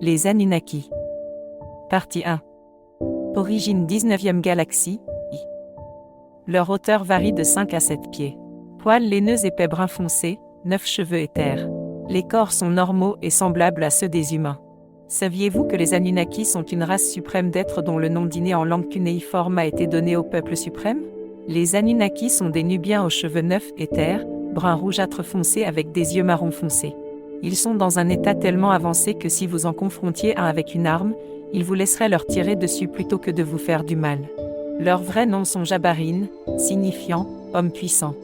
Les Anunnaki. Partie 1. Origine 19e galaxie, I. Leur hauteur varie de 5 à 7 pieds. Poils laineux épais brun foncé, 9 cheveux éthers. Les corps sont normaux et semblables à ceux des humains. Saviez-vous que les Anunnaki sont une race suprême d'êtres dont le nom d'inné en langue cunéiforme a été donné au peuple suprême? Les Anunnaki sont des Nubiens aux cheveux neufs éthers, brun rougeâtre foncé avec des yeux marron foncé. Ils sont dans un état tellement avancé que si vous en confrontiez un avec une arme, ils vous laisseraient leur tirer dessus plutôt que de vous faire du mal. Leurs vrais noms sont Jabarin, signifiant « homme puissant ».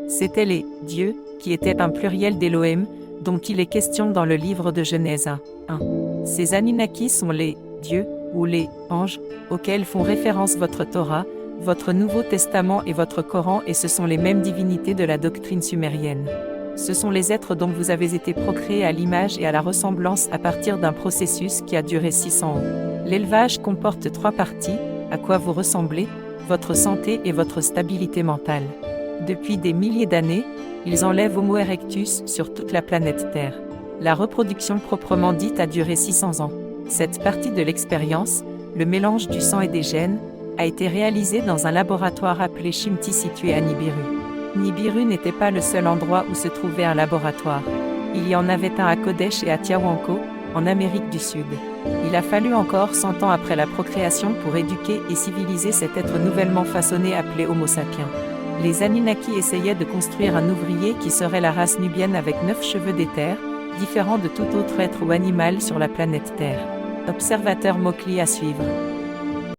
C'étaient les « dieux » qui étaient un pluriel d'Elohim, dont il est question dans le livre de Genèse 1. Ces Anunnaki sont les « dieux » ou les « anges » auxquels font référence votre Torah, votre Nouveau Testament et votre Coran, et ce sont les mêmes divinités de la doctrine sumérienne. Ce sont les êtres dont vous avez été procréés à l'image et à la ressemblance à partir d'un processus qui a duré 600 ans. L'élevage comporte 3 parties, à quoi vous ressemblez, votre santé et votre stabilité mentale. Depuis des milliers d'années, ils enlèvent Homo erectus sur toute la planète Terre. La reproduction proprement dite a duré 600 ans. Cette partie de l'expérience, le mélange du sang et des gènes, a été réalisée dans un laboratoire appelé Shimti situé à Nibiru. Nibiru n'était pas le seul endroit où se trouvait un laboratoire. Il y en avait un à Kodesh et à Tiahuanaco, en Amérique du Sud. Il a fallu encore 100 ans après la procréation pour éduquer et civiliser cet être nouvellement façonné appelé Homo sapiens. Les Anunnaki essayaient de construire un ouvrier qui serait la race nubienne avec 9 cheveux d'éther, différent de tout autre être ou animal sur la planète Terre. Observateur mot-clé à suivre.